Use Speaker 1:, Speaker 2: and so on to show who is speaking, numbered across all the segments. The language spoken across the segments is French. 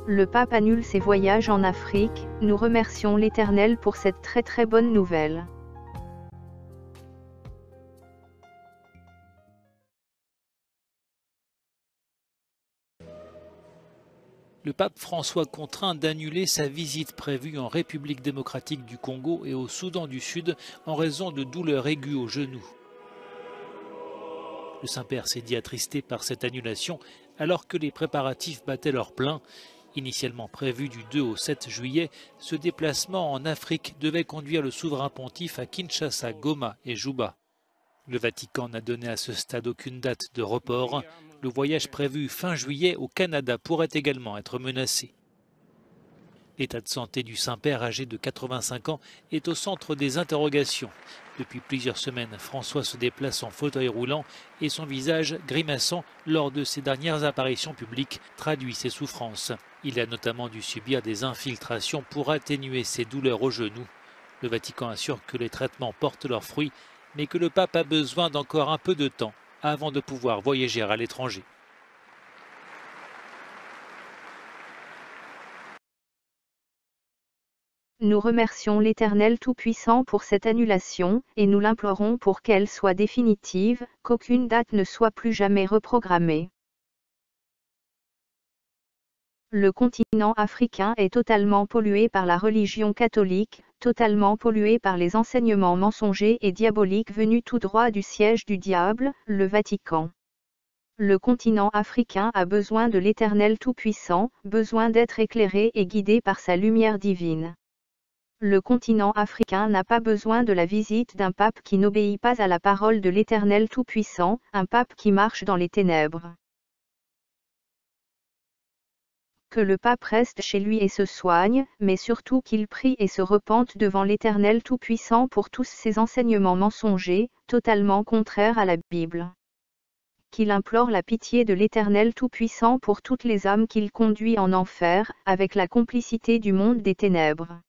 Speaker 1: Le pape annule ses voyages en Afrique. Nous remercions l'Éternel pour cette très bonne nouvelle.
Speaker 2: Le pape François contraint d'annuler sa visite prévue en République démocratique du Congo et au Soudan du Sud en raison de douleurs aiguës au genou. Le Saint-Père s'est dit attristé par cette annulation alors que les préparatifs battaient leur plein. Initialement prévu du 2 au 7 juillet, ce déplacement en Afrique devait conduire le souverain pontife à Kinshasa, Goma et Juba. Le Vatican n'a donné à ce stade aucune date de report. Le voyage prévu fin juillet au Canada pourrait également être menacé. L'état de santé du Saint-Père âgé de 85 ans est au centre des interrogations. Depuis plusieurs semaines, François se déplace en fauteuil roulant et son visage grimaçant lors de ses dernières apparitions publiques traduit ses souffrances. Il a notamment dû subir des infiltrations pour atténuer ses douleurs au genou. Le Vatican assure que les traitements portent leurs fruits, mais que le pape a besoin d'encore un peu de temps avant de pouvoir voyager à l'étranger.
Speaker 1: Nous remercions l'Éternel Tout-Puissant pour cette annulation, et nous l'implorons pour qu'elle soit définitive, qu'aucune date ne soit plus jamais reprogrammée. Le continent africain est totalement pollué par la religion catholique, totalement pollué par les enseignements mensongers et diaboliques venus tout droit du siège du diable, le Vatican. Le continent africain a besoin de l'Éternel Tout-Puissant, besoin d'être éclairé et guidé par sa lumière divine. Le continent africain n'a pas besoin de la visite d'un pape qui n'obéit pas à la parole de l'Éternel Tout-Puissant, un pape qui marche dans les ténèbres. Que le pape reste chez lui et se soigne, mais surtout qu'il prie et se repente devant l'Éternel Tout-Puissant pour tous ces enseignements mensongers, totalement contraires à la Bible. Qu'il implore la pitié de l'Éternel Tout-Puissant pour toutes les âmes qu'il conduit en enfer, avec la complicité du monde des ténèbres.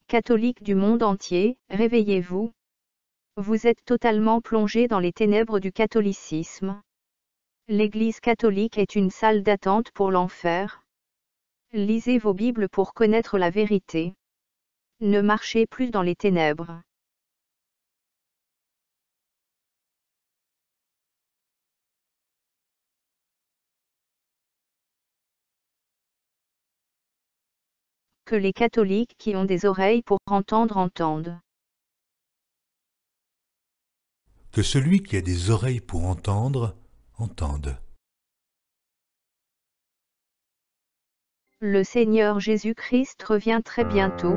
Speaker 1: Catholiques du monde entier, réveillez-vous. Vous êtes totalement plongés dans les ténèbres du catholicisme. L'Église catholique est une salle d'attente pour l'enfer. Lisez vos Bibles pour connaître la vérité. Ne marchez plus dans les ténèbres. Que les catholiques qui ont des oreilles pour entendre entendent.
Speaker 3: Que celui qui a des oreilles pour entendre, entende.
Speaker 1: Le Seigneur Jésus-Christ revient très bientôt.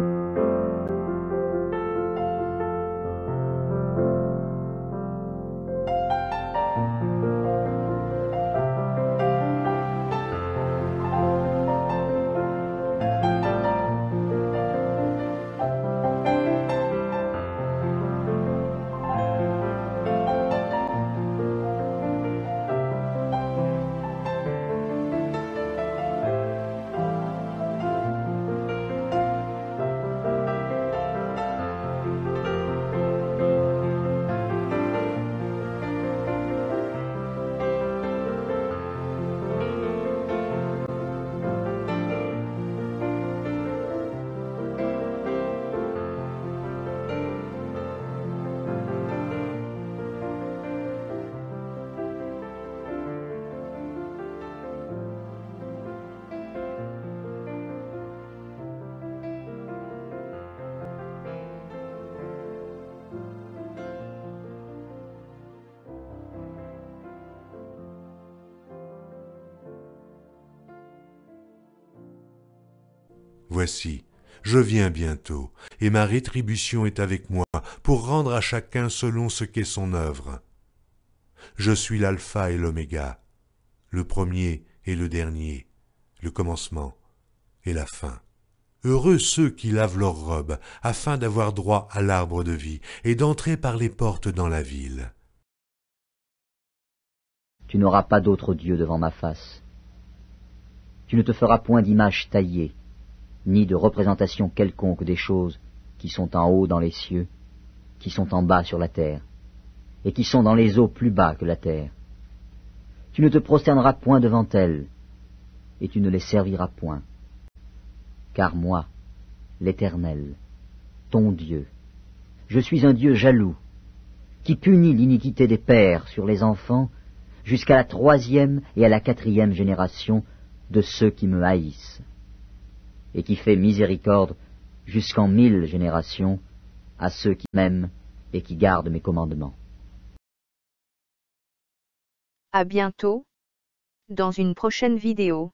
Speaker 3: Voici, je viens bientôt, et ma rétribution est avec moi, pour rendre à chacun selon ce qu'est son œuvre. Je suis l'alpha et l'oméga, le premier et le dernier, le commencement et la fin. Heureux ceux qui lavent leurs robes, afin d'avoir droit à l'arbre de vie, et d'entrer par les portes dans la ville.
Speaker 4: Tu n'auras pas d'autre Dieu devant ma face. Tu ne te feras point d'image taillée, ni de représentation quelconque des choses qui sont en haut dans les cieux, qui sont en bas sur la terre, et qui sont dans les eaux plus bas que la terre. Tu ne te prosterneras point devant elles, et tu ne les serviras point. Car moi, l'Éternel, ton Dieu, je suis un Dieu jaloux, qui punit l'iniquité des pères sur les enfants jusqu'à la 3e et à la 4e génération de ceux qui me haïssent, et qui fait miséricorde jusqu'en 1000 générations à ceux qui m'aiment et qui gardent mes commandements.
Speaker 1: À bientôt, dans une prochaine vidéo.